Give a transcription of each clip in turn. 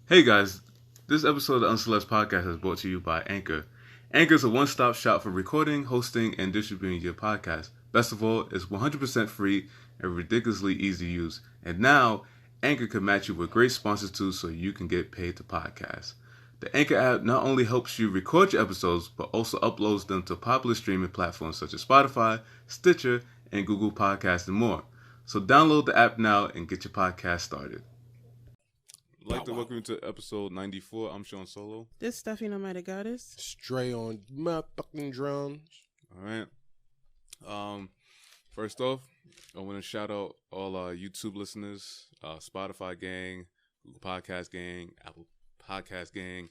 Hey guys, this episode of the UnCelebz podcast is brought to you by Anchor. Anchor is a one-stop shop for recording, hosting, and distributing your podcast. Best of all, it's 100% free and ridiculously easy to use. And now, Anchor can match you with great sponsors too so you can get paid to podcast. The Anchor app not only helps you record your episodes, but also uploads them to popular streaming platforms such as Spotify, Stitcher, and Google Podcasts and more. So download the app now and get your podcast started. I'd like to welcome you to episode 94. I'm Sean Solo. This Stephanie No Matter Goddess. Stray on my fucking drums. All right. First off, I want to shout out all our YouTube listeners, Spotify gang, Google Podcast gang, Apple Podcast gang,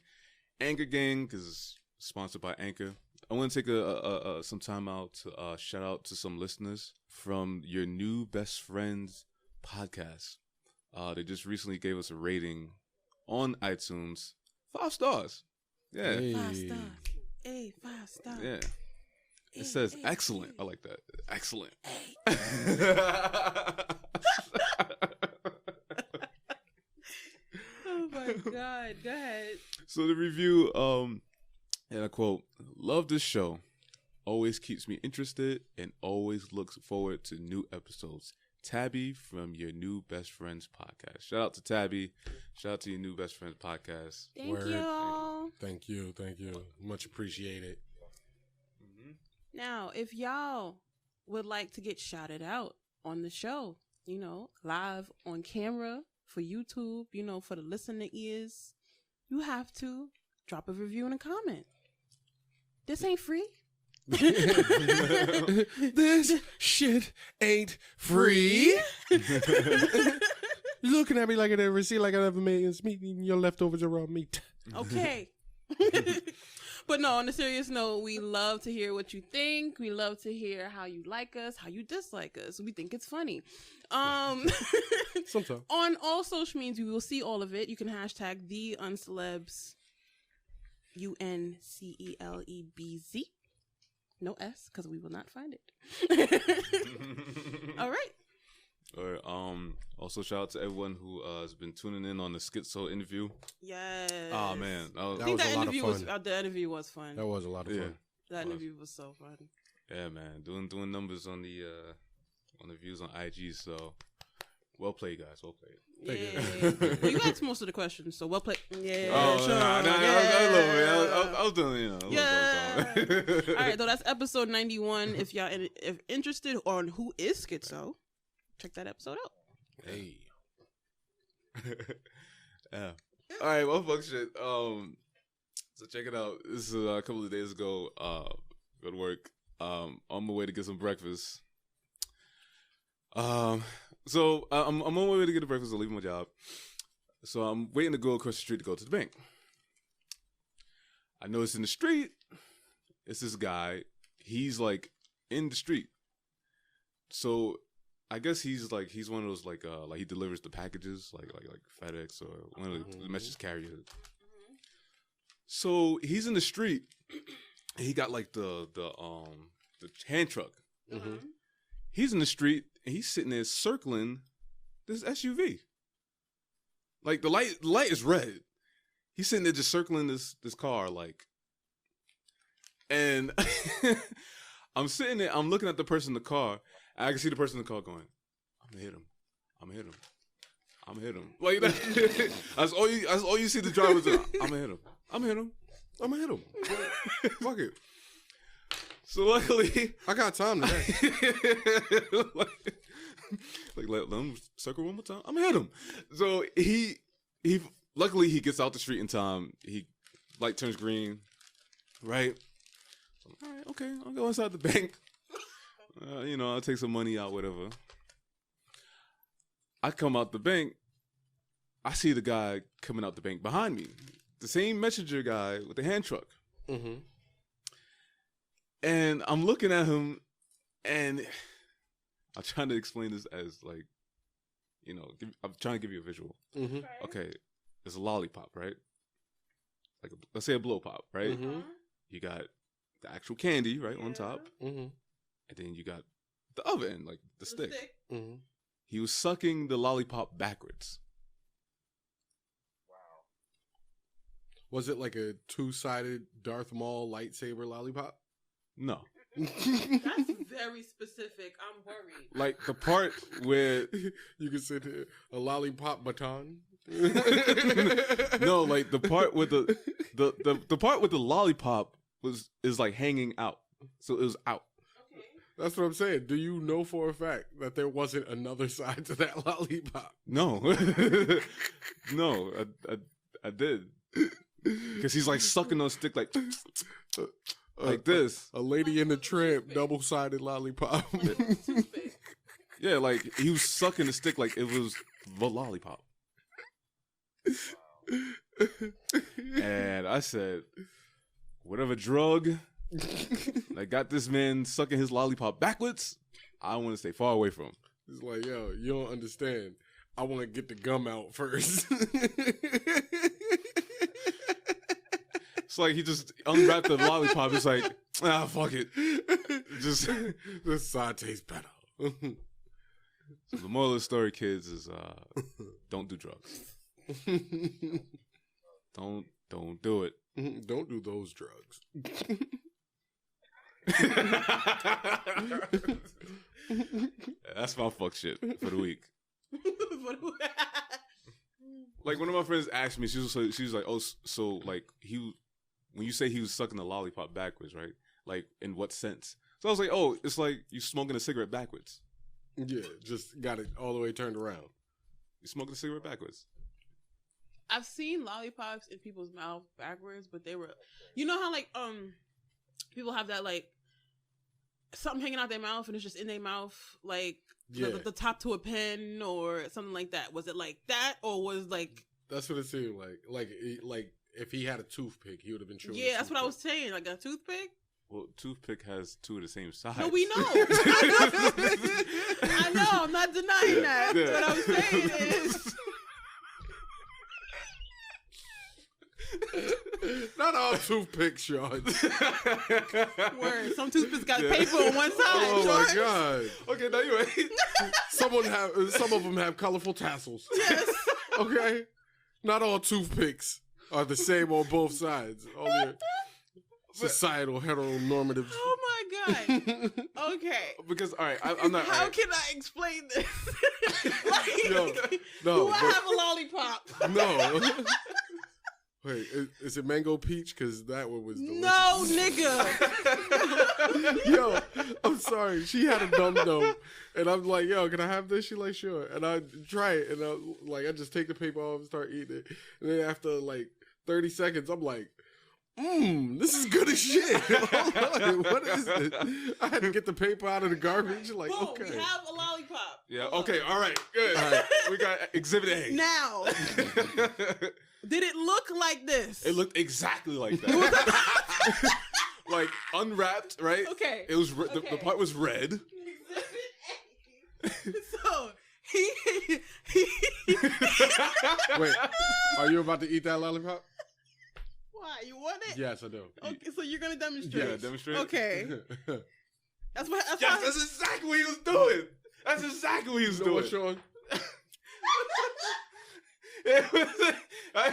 Anchor gang, because it's sponsored by Anchor. I want to take some time out to shout out to some listeners from your new best friends podcast. They just recently gave us a rating on iTunes. 5 stars. Yeah. Hey. 5 stars. Hey, 5 stars. Yeah. It says excellent. I like that. Excellent. Oh my God. Go ahead. So the review, and I quote, "Love this show. Always keeps me interested and always looks forward to new episodes. Tabby from your new best friends podcast." Shout out to Tabby. Shout out to your new best friends podcast. Thank Word. you. Thank you. Much appreciated. Now, if y'all would like to get shouted out on the show, live on camera for YouTube, for the listener ears, you have to drop a review and a comment. This ain't free. This shit ain't free. You're looking at me like I never see, like I never made ends meet. Your leftovers are raw meat. Okay. But no, on a serious note, we love to hear what you think. We love to hear how you like us, how you dislike us. We think it's funny. Sometimes. On all social media, you will see all of it. You can hashtag theuncelebz, UnCelebz. No S, because we will not find it. All right. All right. Also, shout out to everyone who has been tuning in on the Schizo interview. Yes. Oh man, I think that interview was fun. The interview was fun. That was a lot of fun. That interview was so fun. Yeah, man, doing numbers on the views on IG. So, well played, guys. Well played. Yeah. Well, you asked most of the questions, so well played. Yeah. Oh, sure. I was doing, Yeah. All right, though, that's episode 91. If y'all if interested on who is Schizo, check that episode out. Hey. Yeah. All right, well, fuck shit. So check it out. This is a couple of days ago. Go to work. On my way to get some breakfast. So I'm on my way to get the breakfast. I'm leaving my job. So I'm waiting to go across the street to go to the bank. I noticed in the street, it's this guy. He's like in the street. So I guess he's one of those like he delivers the packages like FedEx or one of the message carriers. So he's in the street. And he got like the hand truck. Mm-hmm. He's in the street and he's sitting there circling this SUV. Like the light is red. He's sitting there just circling this car and I'm sitting there, I'm looking at the person in the car. I can see the person in the car going, I'm gonna hit him. Like that. That's all you see the driver do. I'm gonna hit him. Fuck it. So luckily, I got time today. let him circle one more time. I'm gonna hit him. So he luckily he gets out the street in time. He light turns green, right? So, all right, okay, I'll go inside the bank. I'll take some money out, whatever. I come out the bank. I see the guy coming out the bank behind me. The same messenger guy with the hand truck. Mm-hmm. And I'm looking at him, and I'm trying to explain this as I'm trying to give you a visual. Mm-hmm. Okay, there's a lollipop, right? Let's say a blow pop, right? Mm-hmm. You got the actual candy, right, on top. Mm-hmm. And then you got the other end, like the stick. Mm-hmm. He was sucking the lollipop backwards. Wow. Was it like a 2-sided Darth Maul lightsaber lollipop? No. That's very specific. I'm worried. Like the part where You can say a lollipop baton. no, like the part with the part with the lollipop is like hanging out. So it was out. Okay. That's what I'm saying. Do you know for a fact that there wasn't another side to that lollipop? No. No, I did. Because he's like sucking on stick like this. A Lady in the Tramp double-sided lollipop. Yeah, like he was sucking the stick like it was the lollipop. And I said, whatever drug that got this man sucking his lollipop backwards, I want to stay far away from. It's like, yo, you don't understand. I want to get the gum out first. It's like he just unwrapped the lollipop. It's like, fuck it. Just this side tastes better. So the moral of the story, kids, is don't do drugs. Don't do it. Don't do those drugs. That's my fuck shit for the week. Like one of my friends asked me, she was like, oh, so like when you say he was sucking the lollipop backwards, right? Like in what sense? So I was like, oh, it's like you smoking a cigarette backwards. Yeah, just got it all the way turned around. You smoking a cigarette backwards. I've seen lollipops in people's mouth backwards, but they were, you know how like people have that like something hanging out their mouth and it's just in their mouth, like the top to a pen or something like that. Was it like that, or was like? That's what it seemed like. Like if he had a toothpick, he would have been chewing. Yeah, that's what I was saying. Like a toothpick. Well, toothpick has two of the same size. No, we know. I know. I'm not denying that. Yeah. What I'm saying is. Not all toothpicks, Sean. Word. Some toothpicks got paper on one side. Oh George. my god. Okay, now you're right. Some of them have colorful tassels. Yes. Okay. Not all toothpicks are the same on both sides. Only societal heteronormative. Oh my god. Okay. Because all right, I'm not. How can I explain this? Like, No, do I have a lollipop? No. Wait, is it mango peach? Because that one was delicious. No, nigga. Yo, I'm sorry. She had a dum-dum. And I'm like, yo, can I have this? She like, sure. And I try it. And I just take the paper off and start eating it. And then after like 30 seconds, I'm like, this is good as shit. I'm like, what is this? I had to get the paper out of the garbage. Like, Boom, okay. we have a lollipop. Yeah. Okay. All right. Good. All right. We got Exhibit A. Now, did it look like this? It looked exactly like that. Like unwrapped, right? Okay. It was the part was red. So he Wait, are you about to eat that lollipop? Why? You want it? Yes, I do. Okay, so you're gonna demonstrate. Yeah, demonstrate. Okay. That's what. Yes, that's exactly what he was doing. That's exactly what he was You know doing. what, Sean?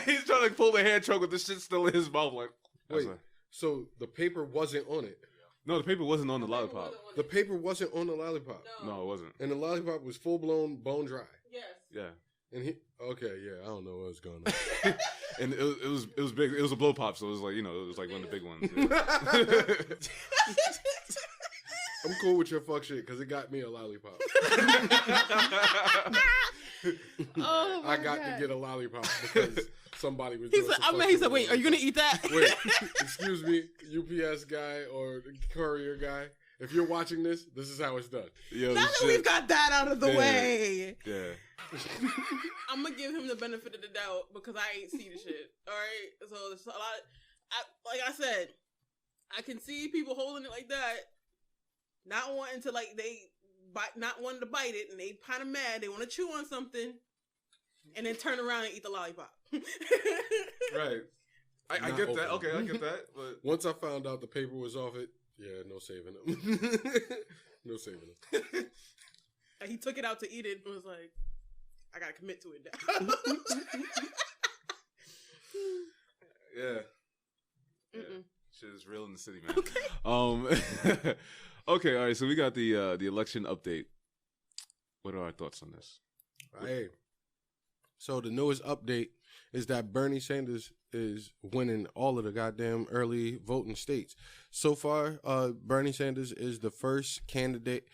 He's trying to pull the hand trunk with the shit still in his mouth. Like, Wait, so the paper wasn't on it. no, the paper wasn't on the lollipop. The paper wasn't on the lollipop. No, it wasn't. And the lollipop was full blown bone dry. Yes. Yeah, And he, okay, yeah, I don't know what's going on. and it was big. It was a blow pop, so it was like, it was like one of the big ones. Yeah. I'm cool with your fuck shit because it got me a lollipop. Oh my I got God. to get a lollipop because somebody was. He doing said, some he fucking said, wait, are you gonna eat that? Wait, excuse me, UPS guy or courier guy. If you're watching this is how it's done. Yo, Now that we've got that out of the way, yeah. I'm gonna give him the benefit of the doubt because I ain't see the shit. All right, so there's a lot. Like I said, I can see people holding it like that, not wanting to not wanting to bite it, and they kind of mad. They want to chew on something, and then turn around and eat the lollipop. Right. I Not get open. that. Okay, I get that. But Once I found out the paper was off it, yeah, no saving them. No saving them. And he took it out to eat it and was like, I gotta commit to it now. yeah, It's real in the city, man. Okay. Okay, all right. So we got the election update. What are our thoughts on this? Hey, so the newest update is that Bernie Sanders is winning all of the goddamn early voting states. So far, Bernie Sanders is the first candidate,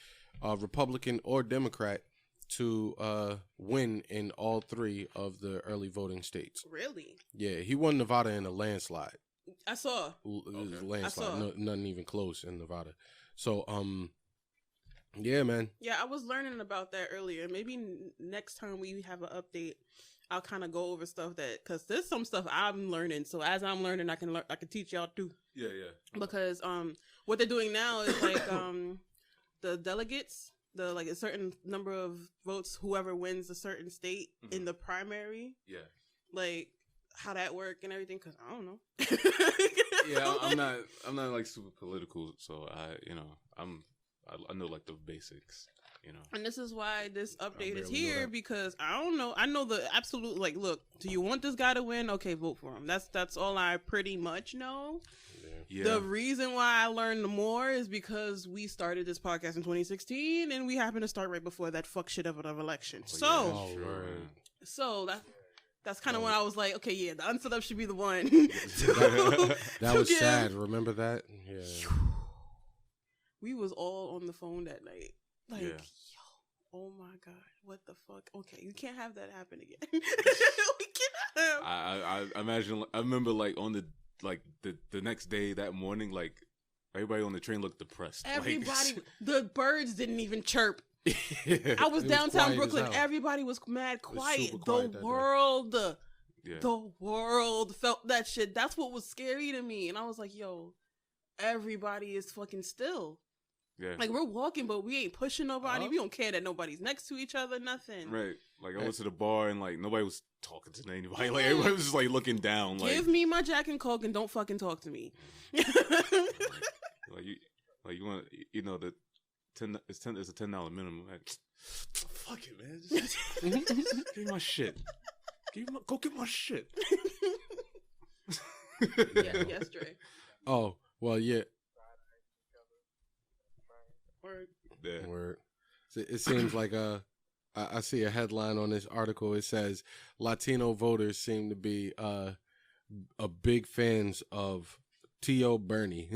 Republican or Democrat, to win in all 3 of the early voting states. Really? Yeah, he won Nevada in a landslide. I saw. It was a landslide. I saw. Nothing even close in Nevada. So, yeah, man. Yeah, I was learning about that earlier. Maybe next time we have an update, I'll kind of go over stuff because there's some stuff I'm learning. So as I'm learning, I can teach y'all too. Yeah. Because what they're doing now is like the delegates, like a certain number of votes, whoever wins a certain state in the primary. Yeah. Like how that work and everything. Because I don't know. Yeah, I'm not like super political, so I know like the basics, you know. And this is why this update is here, because I don't know. I know the absolute, like, look, do you want this guy to win? Okay, vote for him. That's all I pretty much know. Yeah. The reason why I learned more is because we started this podcast in 2016 and we happened to start right before that fuck shit of an election. So that's kind of when I was like, okay, yeah, the UnCelebz should be the one. That was sad. Remember that? Yeah. We was all on the phone that night. Like, yo, oh my God, what the fuck? Okay, you can't have that happen again. We cannot. I imagine. I remember like on the next day, that morning, like everybody on the train looked depressed. Everybody, the birds didn't even chirp. I was downtown Brooklyn. Everybody was mad quiet. The world felt that shit. That's what was scary to me. And I was like, yo, everybody is fucking still. Yeah. Like, we're walking, but we ain't pushing nobody. We don't care that nobody's next to each other, nothing. Right. Like, I went to the bar and, like, nobody was talking to anybody. Like, everybody was just, like, looking down. Like, give me my Jack and Coke and don't fucking talk to me. you want, you know, it's a $10 minimum. Like, fuck it, man. Just give me my shit. Go get my shit. Yes, Dre. Oh, well, yeah. Word. So it seems like I see a headline on this article. It says Latino voters seem to be a big fans of T.O. Bernie.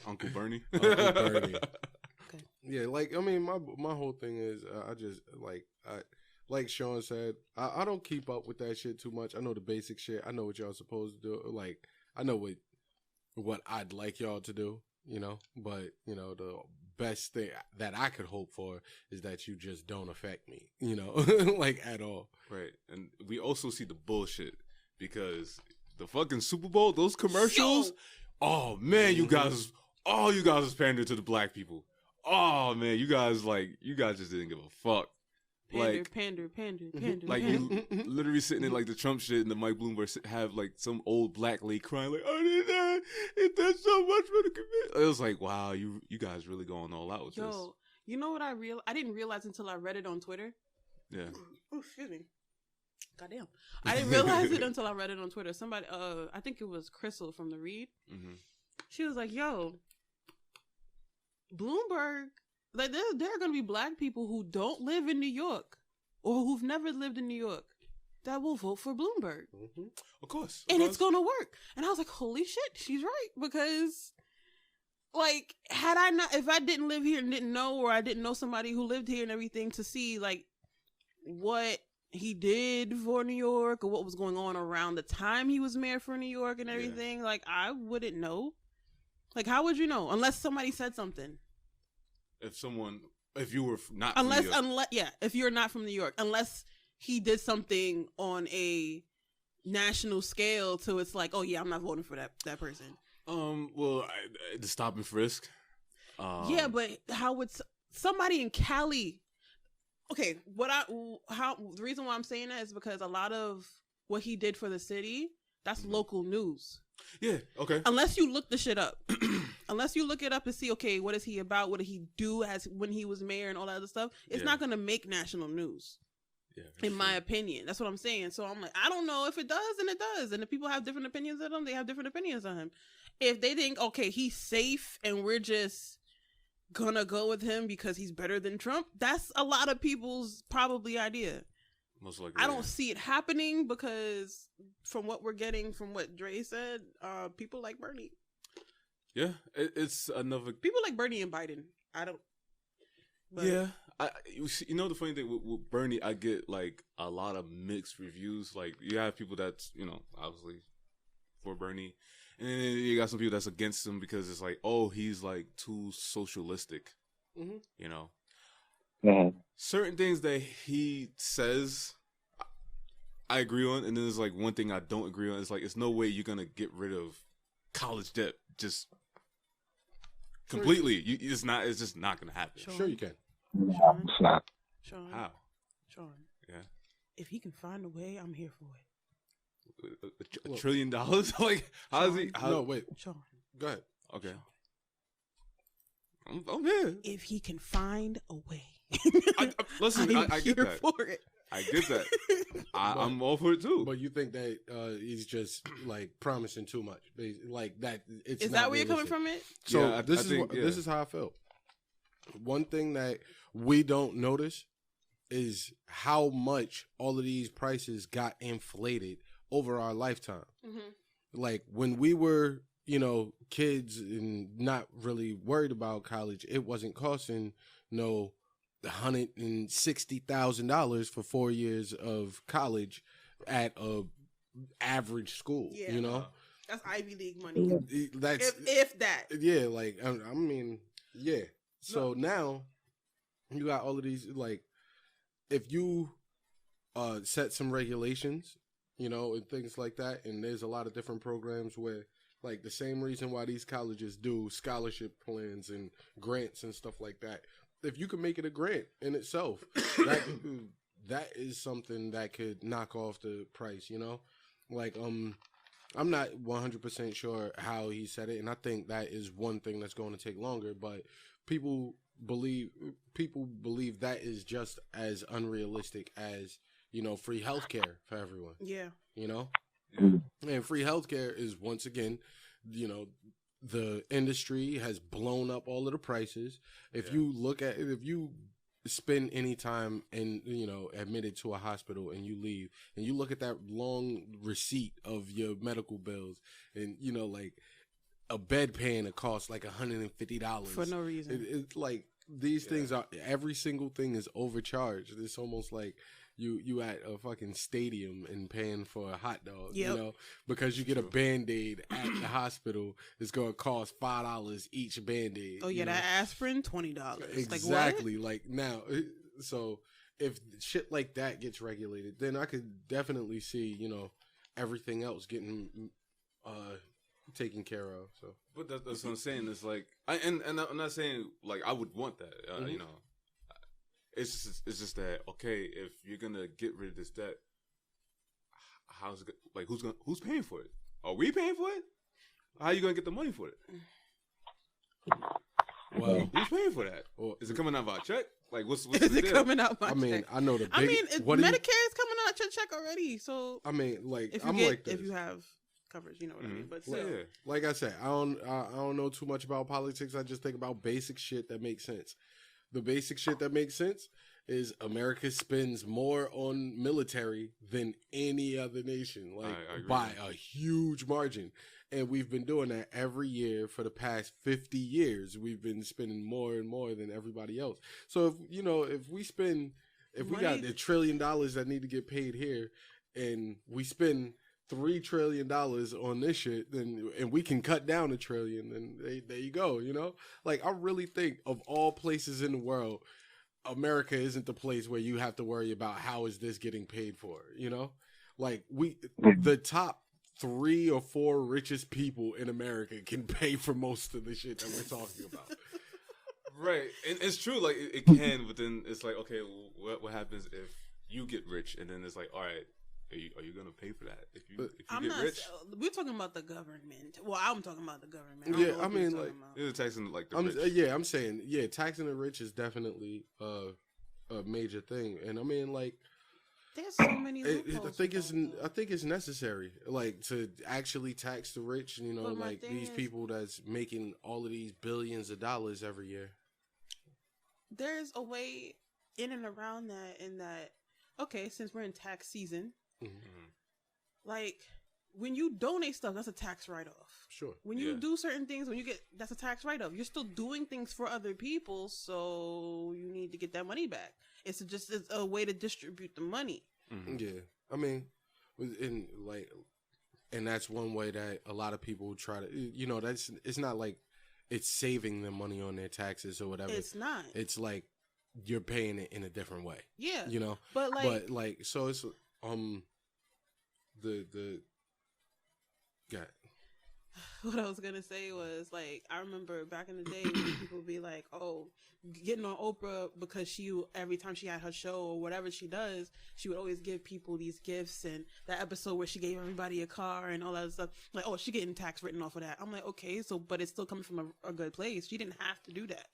Uncle Bernie. Uncle Bernie. Okay. Yeah, like, I mean, my whole thing is I just like Sean said, I don't keep up with that shit too much. I know the basic shit. I know what y'all supposed to do. Like, I know what I'd like y'all to do, you know, but, you know, the best thing that I could hope for is that you just don't affect me, you know, like at all. Right. And we also see the bullshit because the fucking Super Bowl, those commercials, oh man, you guys was pandering to the black people. Oh man, you guys just didn't give a fuck. Pander. Like, you literally sitting in like the Trump shit and the Mike Bloomberg have like some old black lady crying like, oh, it does so much for the community. It was like, wow, you guys really going all out with this. You know what I didn't realize until I read it on Twitter. Yeah. Oh, excuse me. Goddamn. I didn't realize it until I read it on Twitter. Somebody, I think it was Crystal from The Read. Mm-hmm. She was like, yo, Bloomberg, like, there are going to be black people who don't live in New York or who've never lived in New York that will vote for Bloomberg. Mm-hmm. Of course. And it's going to work. And I was like, holy shit, she's right. Because, like, if I didn't live here and didn't know, or I didn't know somebody who lived here and everything to see, like, what he did for New York or what was going on around the time he was mayor for New York and everything, like, I wouldn't know. Like, how would you know? Unless somebody said something. If you were not from New York. If you're not from New York, unless he did something on a national scale to it's like, oh yeah, I'm not voting for that person. Well, the stop and frisk. Yeah, but how would somebody in Cali? Okay, the reason why I'm saying that is because a lot of what he did for the city, that's local news. Yeah, okay. Unless you look the shit up. Unless you look it up and see, okay, what is he about? What did he do when he was mayor and all that other stuff? It's not going to make national news. in my opinion. That's what I'm saying. So I'm like, I don't know if it does, and it does. And if people have different opinions of him, they have different opinions on him. If they think, okay, he's safe and we're just gonna go with him because he's better than Trump, that's a lot of people's probably idea. Most likely. I don't see it happening because from what we're getting, from what Dre said, people like Bernie. Yeah, it's another. People like Bernie and Biden. I don't. But... Yeah, you know the funny thing with Bernie, I get like a lot of mixed reviews. Like you have people that's obviously for Bernie, and then you got some people that's against him because it's like, oh, he's like too socialistic. Mm-hmm. You know, Mm-hmm. certain things that he says, I agree on, and then there's like one thing I don't agree on. It's like it's no way you're gonna get rid of college debt just completely. It's just not gonna happen. Sure you can. Sean, It's not. Sean, How? Sean. Yeah. If he can find a way, I'm here for it. $1 trillion? Like, how is he? No, wait. Sean. Go ahead. Okay. I'm here. If he can find a way. Listen, I get here that. for it. I get that. I'm all for it too. But you think that he's just like promising too much, like that? It's Is not that where you're coming realistic. from? It. So Yeah, I this think, this is how I felt. One thing that we don't notice is how much all of these prices got inflated over our lifetime. Mm-hmm. Like when we were, kids and not really worried about college, it wasn't costing $160,000 for 4 years of college at a average school. Yeah. That's Ivy League money. That's If that. yeah, like I mean, yeah. So now you got all of these, like, if you set some regulations, and things like that, and there's a lot of different programs where, like, the same reason why these colleges do scholarship plans and grants and stuff like that. If you can make it a grant in itself, that is something that could knock off the price, Like, I'm not 100% sure how he said it, and I think that is one thing that's going to take longer, but people believe that is just as unrealistic as, free healthcare for everyone. Yeah. And free healthcare is, once again, the industry has blown up all of the prices. If you spend any time and admitted to a hospital and you leave and you look at that long receipt of your medical bills and like a bedpan that costs like $150 for no reason. It's like these things are, every single thing is overcharged. It's almost like you at a fucking stadium and paying for a hot dog, because you get a Band-Aid at the hospital. It's going to cost $5 each Band-Aid. Oh yeah, that aspirin, $20. Exactly. Like now, so if shit like that gets regulated, then I could definitely see, everything else getting taken care of. So, but that's what I'm saying. It's like, and I'm not saying like I would want that. It's just that, okay, if you're gonna get rid of this debt, how's it like who's paying for it? Are we paying for it? How are you gonna get the money for it? Well, who's paying for that? Or is it coming out of our check? Like what's Is the it deal? coming out my check? I mean, I know the big. Medicare is coming out your check already. So I mean, like if you I'm get, like this. if you have coverage, you know what I mean. But Like, still, like I said, I don't know too much about politics. I just think about basic shit that makes sense. The basic shit that makes sense is America spends more on military than any other nation, like by a huge margin. And we've been doing that every year for the past 50 years. We've been spending more and more than everybody else. So if we got $1 trillion that need to get paid here and we spend $3 trillion on this shit, and we can cut down $1 trillion, then there you go, Like, I really think of all places in the world, America isn't the place where you have to worry about how is this getting paid for, Like, the top 3 or 4 richest people in America can pay for most of the shit that we're talking about. Right, and it's true, like, it can, but then it's like, okay, what happens if you get rich, and then it's like, all right, are you gonna pay for that if you get rich? We're talking about the government. Well, I'm talking about the government. I mean, like, it's taxing like the rich. I'm saying, taxing the rich is definitely a major thing, and I mean, like, There's so many loopholes. I think it's necessary, like, to actually tax the rich. You know, like these people that's making all of these billions of dollars every year. There's a way in and around that. In that, okay, since we're in tax season, like when you donate stuff, that's a tax write-off. Sure. When you do certain things, that's a tax write-off. You're still doing things for other people, so you need to get that money back. It's a way to distribute the money. Yeah, I mean, and that's one way that a lot of people try to, you know, it's not like it's saving them money on their taxes or whatever. It's not. It's like you're paying it in a different way. Yeah. You know, but so it's the God. What I was gonna say was, like, I remember back in the day when people would be like, "Oh, getting on Oprah," because every time she had her show or whatever she does, she would always give people these gifts. And that episode where she gave everybody a car and all that stuff, like, oh, she getting tax written off of that. I'm like, okay, so but it's still coming from a good place. She didn't have to do that.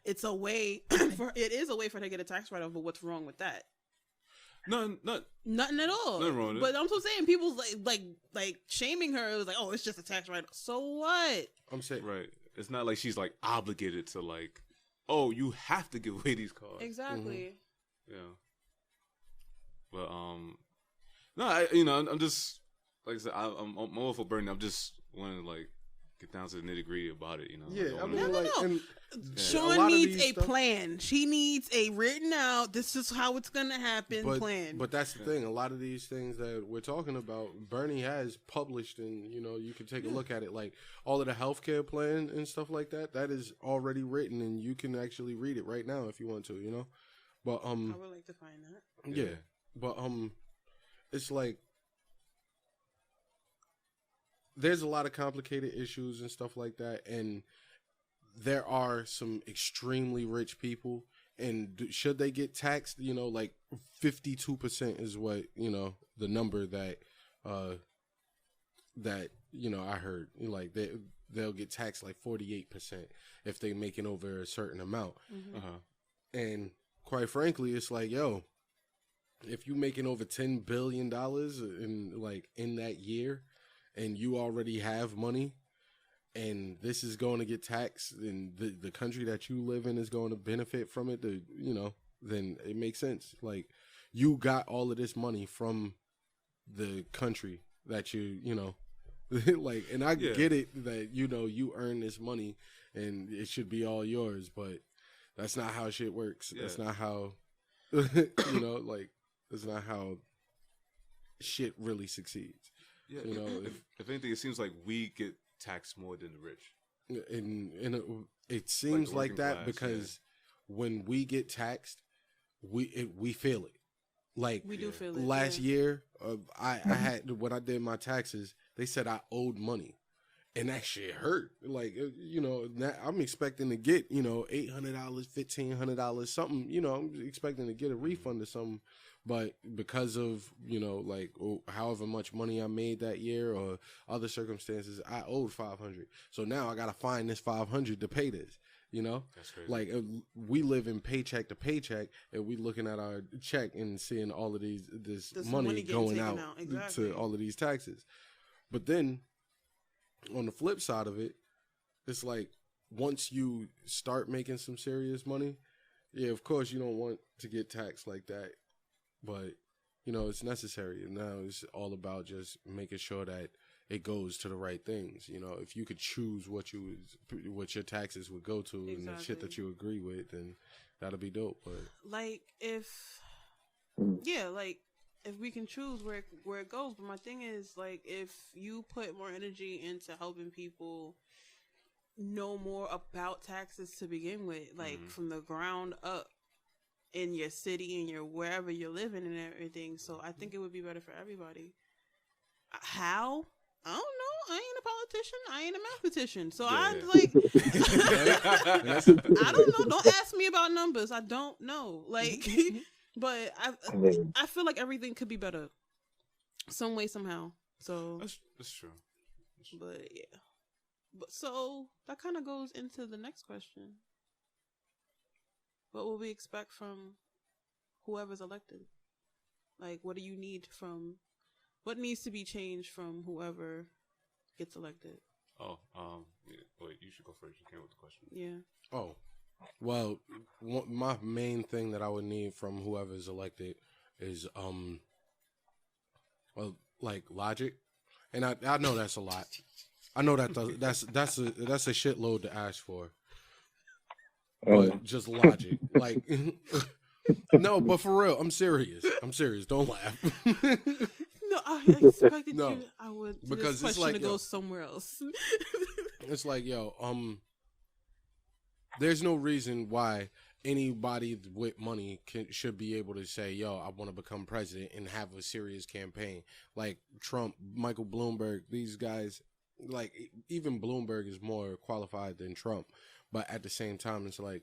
It's a way it is a way for her to get a tax write off. But what's wrong with that? Nothing at all. Nothing wrong with it. But I'm still saying people's like shaming her. It was like, oh, it's just a tax write-off. So what? I'm saying, right. It's not like she's like obligated to, like, oh, you have to give away these cars. Exactly. Yeah. But I'm just, like I said, I'm all for Bernie. I'm just wanting to, like, get down to the nitty gritty about it. You know. Yeah. No. Sean needs a plan. She needs a written out, this is how it's gonna happen plan. But that's the thing. A lot of these things that we're talking about, Bernie has published, and you know, you can take a look at it. Like all of the healthcare plan and stuff like that. That is already written, and you can actually read it right now if you want to. You know. But I would like to find that. Yeah. But it's like there's a lot of complicated issues and stuff like that, and there are some extremely rich people, and should they get taxed? You know, like 52% is what, you know, the number that you know, I heard, like they'll get taxed like 48% if they making over a certain amount. And quite frankly, it's like, yo, if you making over $10 billion in that year, and you already have money, and this is going to get taxed, and the country that you live in is going to benefit from it, you know, then it makes sense. Like, you got all of this money from the country that you know, like, and I get it that, you know, you earn this money and it should be all yours, but that's not how shit works. Yeah. That's not how, you know, like, that's not how shit really succeeds. Yeah, you know, if anything, it seems like we get taxed more than the rich. And it seems like that class, because when we get taxed, we feel it. Like we do feel it. Last year, I had, when I did my taxes, they said I owed money, and that shit hurt. Like, you know, I'm expecting to get, you know, $800, $1,500, something. You know, I'm expecting to get a refund or something. But because of, you know, like however much money I made that year or other circumstances, I owed $500. So now I got to find this $500 to pay this, you know? That's crazy. Like we live in paycheck to paycheck, and we looking at our check and seeing all of this money going out to all of these taxes. But then on the flip side of it, it's like once you start making some serious money, yeah, of course you don't want to get taxed like that. But, you know, it's necessary. And now it's all about just making sure that it goes to the right things. You know, if you could choose what your taxes would go to and the shit that you agree with, then that'll be dope. But like if we can choose where it goes. But my thing is, like, if you put more energy into helping people know more about taxes to begin with, like from the ground up, in your city and your wherever you're living and everything. So I think it would be better for everybody. How? I don't know. I ain't a politician. I ain't a mathematician. So I'm like, I don't know. Don't ask me about numbers. I don't know. Like, but I feel like everything could be better some way, somehow. So that's true. But yeah. But so that kind of goes into the next question. What will we expect from whoever's elected? Like, what do you need from? What needs to be changed from whoever gets elected? Oh, wait, you should go first. You came with the question. Yeah. Oh, well, my main thing that I would need from whoever is elected is well, like logic, and I know that's a lot. I know that's a shitload to ask for, but just logic, like. No, but for real, I'm serious. Don't laugh. No, I expected No, you. I would because this it's question like, to yo, go somewhere else. it's like, yo, there's no reason why anybody with money should be able to say, yo, I want to become president and have a serious campaign. Like Trump, Michael Bloomberg, these guys, like even Bloomberg is more qualified than Trump. But at the same time, it's like,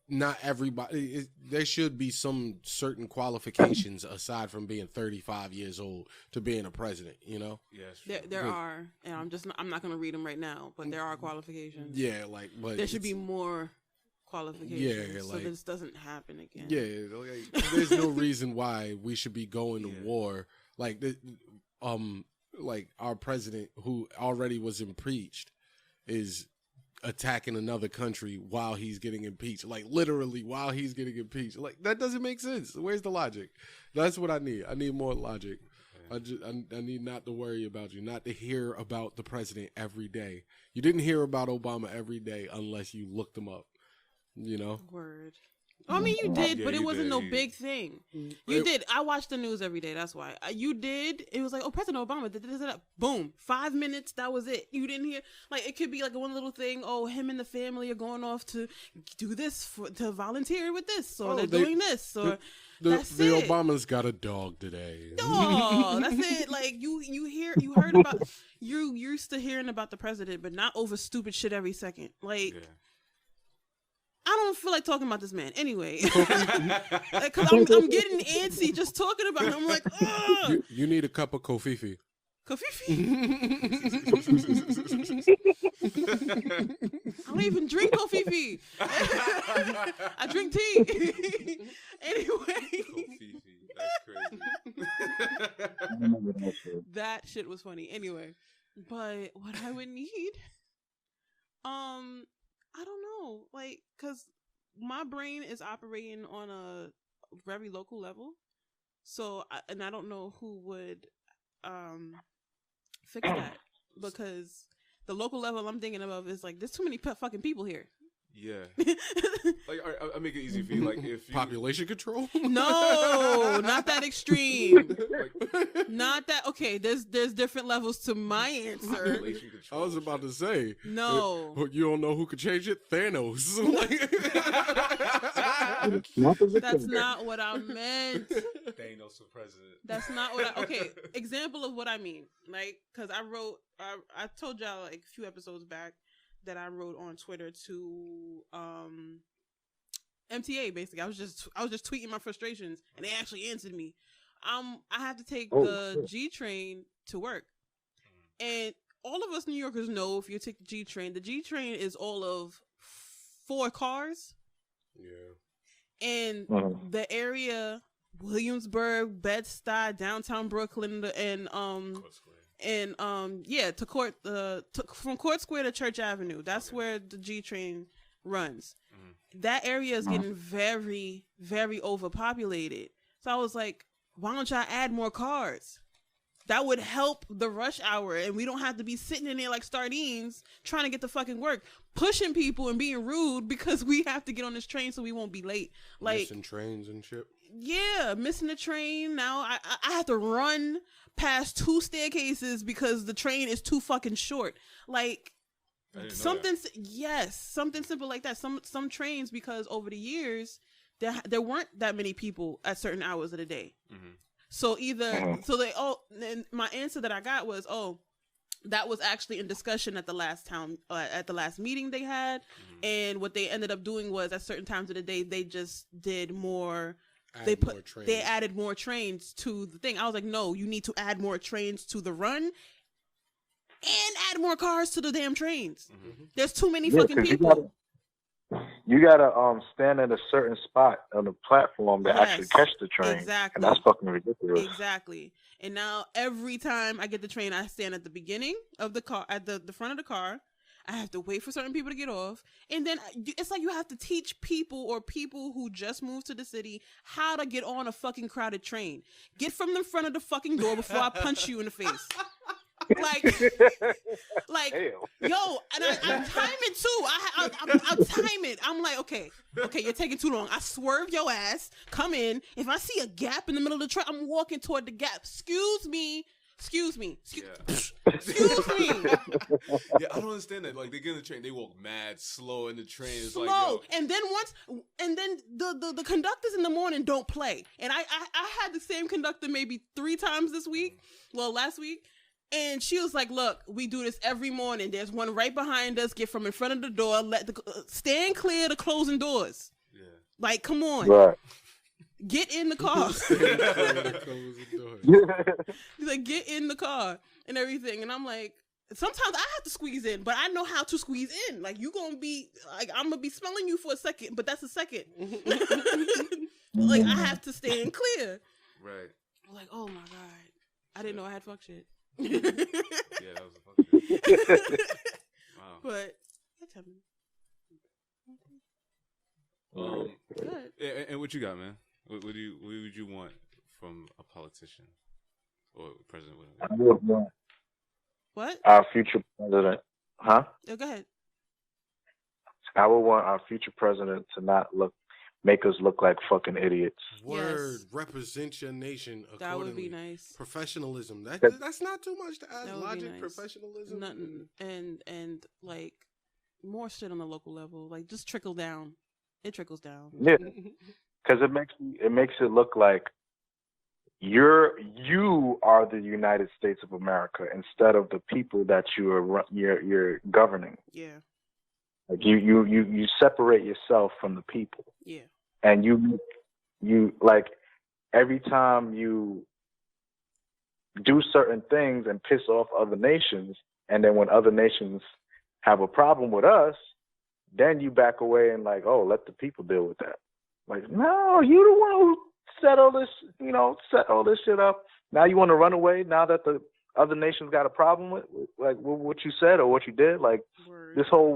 not everybody. There should be some certain qualifications aside from being 35 years old to being a president. You know? Yes. There are, and I'm not going to read them right now, but there are qualifications. Yeah, like, but there should be more qualifications. Yeah, so like, this doesn't happen again. Yeah, like, there's no reason why we should be going to war. Like, like our president who already was impeached is attacking another country while he's getting impeached, like literally while he's getting impeached. Like, that doesn't make sense. Where's the logic? That's what I need. I need more logic. I need not to worry about you, not to hear about the president every day. You didn't hear about Obama every day unless you looked him up, you know? Word. I mean, you did, but it wasn't no big thing. You did. I watched the news every day. That's why. You did. It was like, oh, President Obama did this. Boom. 5 minutes. That was it. You didn't hear. Like, it could be like one little thing. Oh, him and the family are going off to do this to volunteer with this, or they're doing this, or that's the it. Obama's got a dog today. No, that's it. Like you heard about. You used to hearing about the president, but not over stupid shit every second. Like. Yeah. I don't feel like talking about this man anyway. Because I'm getting antsy just talking about him. I'm like, ugh. You need a cup of Kofifi. Kofifi? I don't even drink Kofifi. I drink tea. Anyway. Kofifi. That's crazy. That shit was funny. Anyway. But what I would need, I don't know, like, because my brain is operating on a very local level, so I don't know who would fix that, because the local level I'm thinking of is like, there's too many fucking people here. Yeah. Like, I make it easy for you. Like, if you... Population control? No, not that extreme. Not that. Okay, there's different levels to my answer. Population control. I was about to say. No. You don't know who could change it? Thanos. That's not what I meant. Thanos for president. That's not what I... Okay, example of what I mean. Like, because I told y'all like a few episodes back that I wrote on Twitter to MTA. Basically, I was just tweeting my frustrations, and they actually answered me. I have to take the G train to work, and all of us New Yorkers know if you take the G train is all of 4 cars. Yeah, and the area, Williamsburg, Bed-Stuy, downtown Brooklyn, and from Court Square to Church Avenue. That's where the G train runs. That area is getting very, very overpopulated. So I was like, why don't y'all add more cars? That would help the rush hour, and we don't have to be sitting in there like sardines trying to get to fucking work, pushing people and being rude because we have to get on this train so we won't be late. Like, missing trains and shit. Yeah, missing the train. Now I have to run past 2 staircases because the train is too fucking short. Like, something simple like that. Some trains, because over the years there weren't that many people at certain hours of the day. So and my answer that I got was, that was actually in discussion at the last meeting they had, and what they ended up doing was at certain times of the day they just did more. They added more trains to the thing. I was like, no, you need to add more trains to the run and add more cars to the damn trains. There's too many fucking people. You gotta stand at a certain spot on the platform to actually catch the train. Exactly. And that's fucking ridiculous. Exactly. And now every time I get the train, I stand at the beginning of the car, at the front of the car. I have to wait for certain people to get off. And then it's like you have to teach people or people who just moved to the city how to get on a fucking crowded train. Get from the front of the fucking door before I punch you in the face. Like, yo, and I time it too. I time it. I'm like, okay, you're taking too long. I swerve your ass. Come in. If I see a gap in the middle of the train, I'm walking toward the gap. Excuse me. Excuse me. Excuse me. Yeah, I don't understand that. Like, they get in the train, they walk mad slow in the train. It's slow. Like, and then the conductors in the morning don't play. And I had the same conductor maybe 3 times this week. Well, last week. And she was like, look, we do this every morning. There's one right behind us. Get from in front of the door. Stand clear to closing doors. Yeah. Like, come on. Right. Get in the car. He's like, get in the car and everything. And I'm like, sometimes I have to squeeze in, but I know how to squeeze in. Like, you gonna be, like, I'm gonna be smelling you for a second, but that's a second. Like, I have to stand clear. Right. I'm like, oh my God. I didn't know I had fuck shit. Yeah, that was a fucking wow. But that's happening. And what you got, man? What would you want from a politician or president? I would want what? Our future president, huh? Oh, go ahead. I would want our future president to not make us look like fucking idiots. Word. Yes. Represent your nation accordingly. That would be nice. Professionalism. That's not too much to add. Logic, nice. Professionalism. Nothing. And like more shit on the local level. Like just trickle down. It trickles down. Yeah. Because it makes it look like you are the United States of America instead of the people that you're governing. Yeah. Like you separate yourself from the people. Yeah. And you like every time you do certain things and piss off other nations, and then when other nations have a problem with us, then you back away and like, oh, let the people deal with that. Like, no, you the one who set all this shit up. Now you want to run away now that the other nations got a problem with like what you said or what you did. Like Word. this whole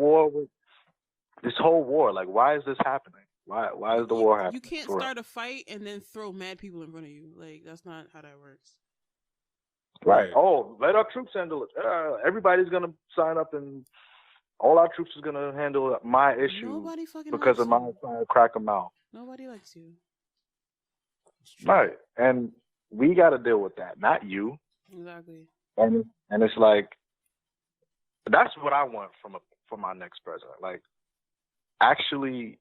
war, like, why is this happening? Why is the war happening? You can't start a fight and then throw mad people in front of you. Like, that's not how that works. Right. Oh, let our troops handle it. Everybody's going to sign up and all our troops is going to handle my issue. Nobody fucking because of my trying to crack them out. Nobody likes you. Right. And we got to deal with that, not you. Exactly. And it's like, that's what I want from our next president. Like, actually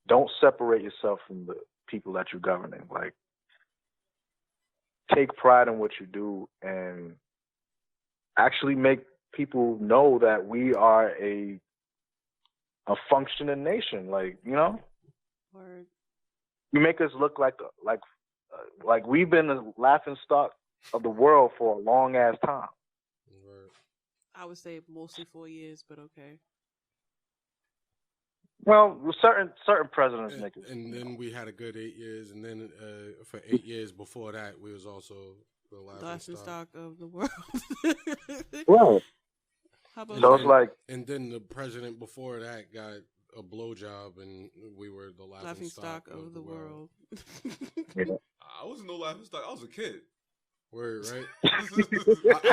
don't separate yourself from the people that you're governing. Like, take pride in what you do and actually make people know that we are a functioning nation. Like, you know, Word. You make us look like we've been the laughing stock of the world for a long ass time. Word. I would say mostly 4 years, but okay. Well, certain presidents make it. And then we had a good 8 years, and then for 8 years before that, we was also the laughing stock of the world. Well, how about so it's like, and then the president before that got a blowjob, and we were the laughing stock of the world. Yeah. I wasn't no laughing stock. I was a kid. Word, right? I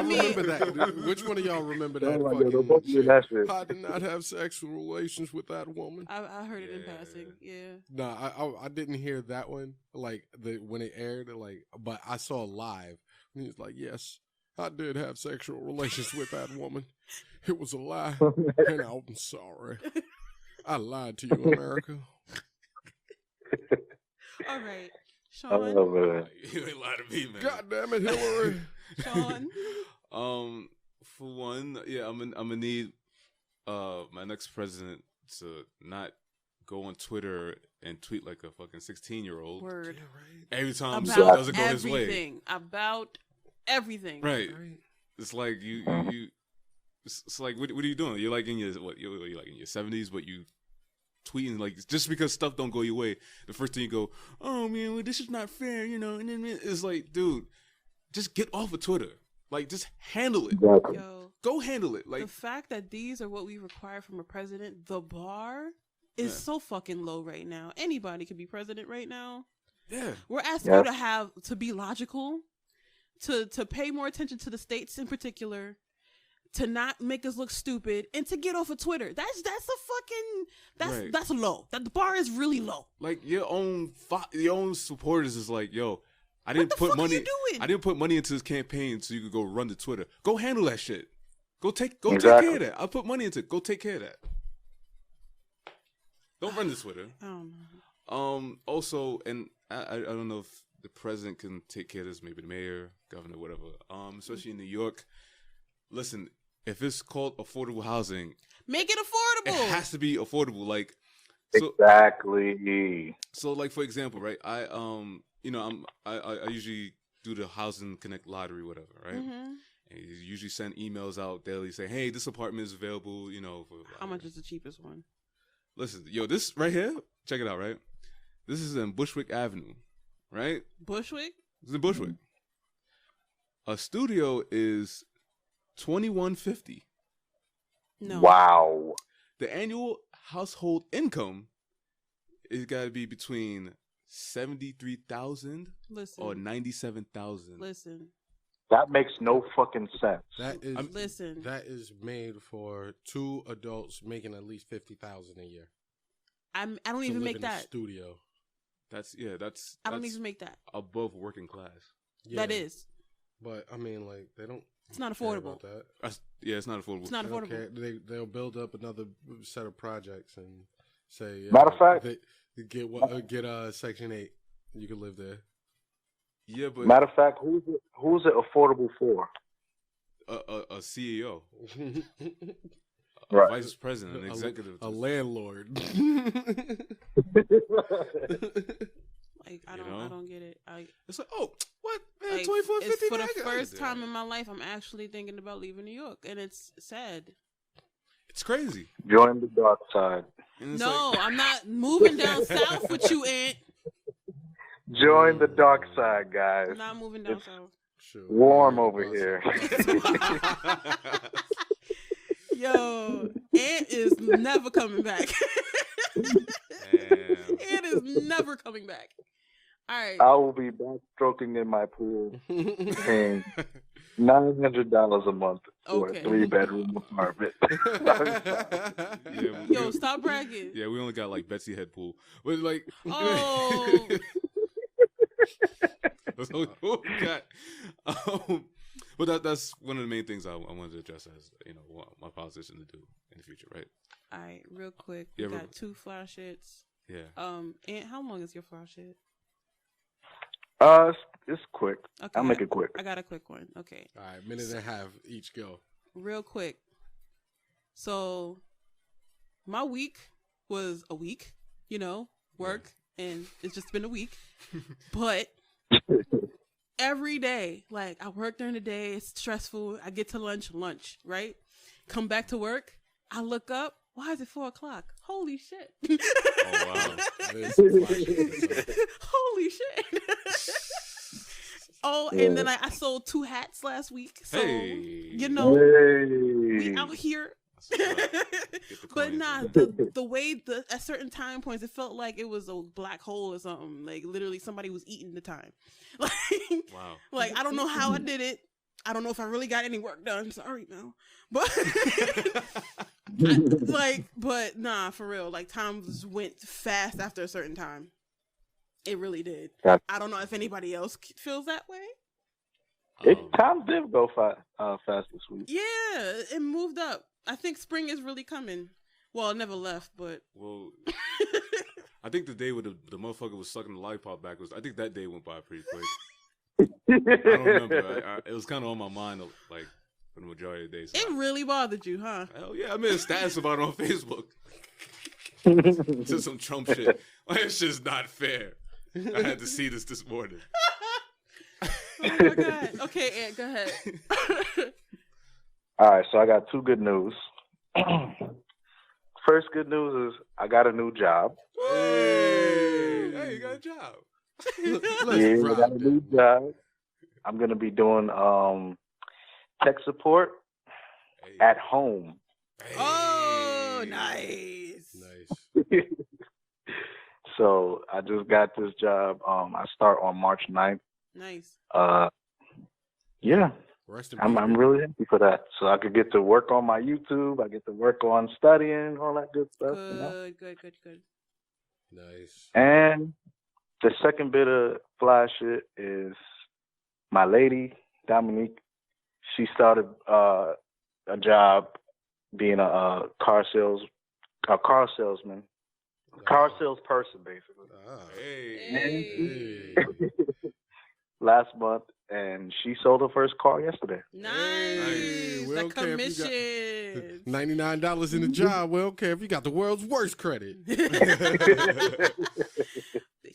remember that. Which one of y'all remember that? Shit? I did not have sexual relations with that woman. I heard it in passing. Yeah. No, I didn't hear that one. Like when it aired, like, but I saw live. And he was like, "Yes, I did have sexual relations with that woman. It was a lie, and I'm sorry. I lied to you, America." All right. Sean. Oh, you ain't lied to me, man. God damn it, Hillary. Sean. For one, yeah, I'm gonna need my next president to not go on Twitter and tweet like a fucking 16-year-old. Word. Yeah, right. Every time about something doesn't go his way. About everything. Right. It's like you it's like what are you doing? You're like in your 70s, but you tweeting like just because stuff don't go your way, the first thing you go, oh man, well, this is not fair, you know, and then it's like, dude, just get off of Twitter. Like, just handle it. Exactly. Yo, Go handle it. Like, the fact that these are what we require from a president, the bar is so fucking low right now. Anybody could be president right now. yeah. We're asking you to be logical, to pay more attention to the states in particular, to not make us look stupid, and to get off of Twitter. That's low. That the bar is really low. Like your own supporters is like, yo, I didn't put money into this campaign so you could go run to Twitter. Go handle that shit. Go take care of that. I put money into it. Go take care of that. Don't run to Twitter. I don't know. Also, and I don't know if the president can take care of this, maybe the mayor, governor, whatever. Especially in New York. Listen, if it's called affordable housing, make it affordable. It has to be affordable. Like, exactly. So, like, for example, right? I usually do the Housing Connect lottery, whatever, right? Mm-hmm. And you usually send emails out daily saying, hey, this apartment is available, you know. For how much is the cheapest one? Listen, yo, this right here, check it out, right? This is in Bushwick Avenue, right? Bushwick? It's in Bushwick. A studio is $2,150. No. Wow. The annual household income is got to be between 73,000 or 97,000. Listen. That makes no fucking sense. That is listen. That is made for 2 adults making at least $50,000 a year. I don't even make that. Studio. That's I don't even make that. Above working class. Yeah, that is. But I mean, like, they don't. It's not affordable. It's not affordable. It's not affordable. They'll build up another set of projects and say. Matter of fact, get Section 8. You can live there. Yeah, but matter of fact, who's it affordable for? A CEO, right. vice president, an executive, a landlord. Like I don't get it. It's like, oh, what man, like, 2450 for the first time in my life, I'm actually thinking about leaving New York, and it's sad. It's crazy. Join the dark side. No, I'm not moving down south with you, Aunt. Join the dark side, guys. I'm not moving down south. Sure. Warm over here. Yo, Aunt is never coming back. Aunt is never coming back. All right. I will be backstroking in my pool, paying $900 a month for a 3-bedroom apartment. Yo, stop bragging. Yeah, we only got like Betsy head pool, but like, oh. that's what we got. But that's one of the main things I wanted to address as my politician to do in the future, right? All right, real quick. We got 2 flash hits. Yeah. Aunt, how long is your flash hit? It's quick. Okay, I'll make it quick. I got a quick one. Okay. All right, minute and a half each go. Real quick. So, my week was a week, work, and it's just been a week. But every day, like I work during the day, it's stressful. I get to lunch, right? Come back to work, I look up. Why is it 4:00? Holy shit! Oh wow! Holy shit! And then I sold 2 hats last week, so we out here. But nah, the way at certain time points, it felt like it was a black hole or something. Like literally, somebody was eating the time. Like, wow. Like I don't know how I did it. I don't know if I really got any work done. Sorry, no. But but nah, for real. Like time just went fast after a certain time. It really did. I don't know if anybody else feels that way. Time did go fast this week. Yeah, it moved up. I think spring is really coming. Well, it never left, but I think the day when the motherfucker was sucking the lollipop backwards, I think that day went by pretty quick. I don't remember. It was kind of on my mind, like, for the majority of the day. So it really bothered you, huh? Hell yeah. I made a status about it on Facebook. To some Trump shit. Like, it's just not fair. I had to see this morning. Oh, my God. Okay, Ant, go ahead. All right, so I got 2 good news. first good news is I got a new job. Hey, you got a job. Let's Yeah, I rock got a new that. job. I'm gonna be doing tech support Hey. at home. Hey. Oh, nice. Nice. So I just got this job. I start on March 9th. Nice. Yeah, Rest in I'm peace. really happy for that. So I could get to work on my YouTube. I get to work on studying, all that good stuff. You know? Good. Nice. And the second bit of fly shit is my lady, Dominique. She started a job being a car salesman, car salesperson, basically. Hey. Last month, and she sold her first car yesterday. Nice. Hey, we The don't care if you got commission. $99 in the job. We don't care if you got the world's worst credit.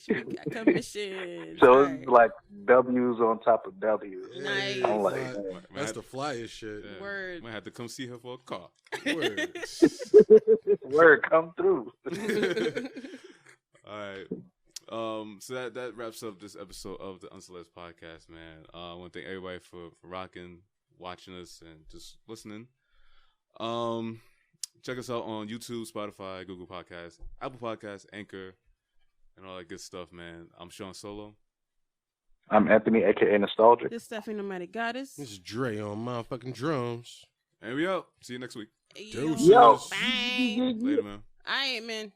She got commission. So it's like W's on top of W's. Nice. I'm like, That's the flyest shit. Yeah, Word. Might have to come see her for a car. Word. word, come through. All right. So that wraps up this episode of the UnCelebz podcast, man. I want to thank everybody for rocking, watching us, and just listening. Check us out on YouTube, Spotify, Google Podcasts, Apple Podcasts, Anchor, and all that good stuff, man. I'm Sean Solo. I'm Anthony, aka Nostalgic. This Stephanie Nomadic Goddess. This is Dre on motherfucking drums. And we out. See you next week. Yo. Deuces. Bang. Later, man. All right, man.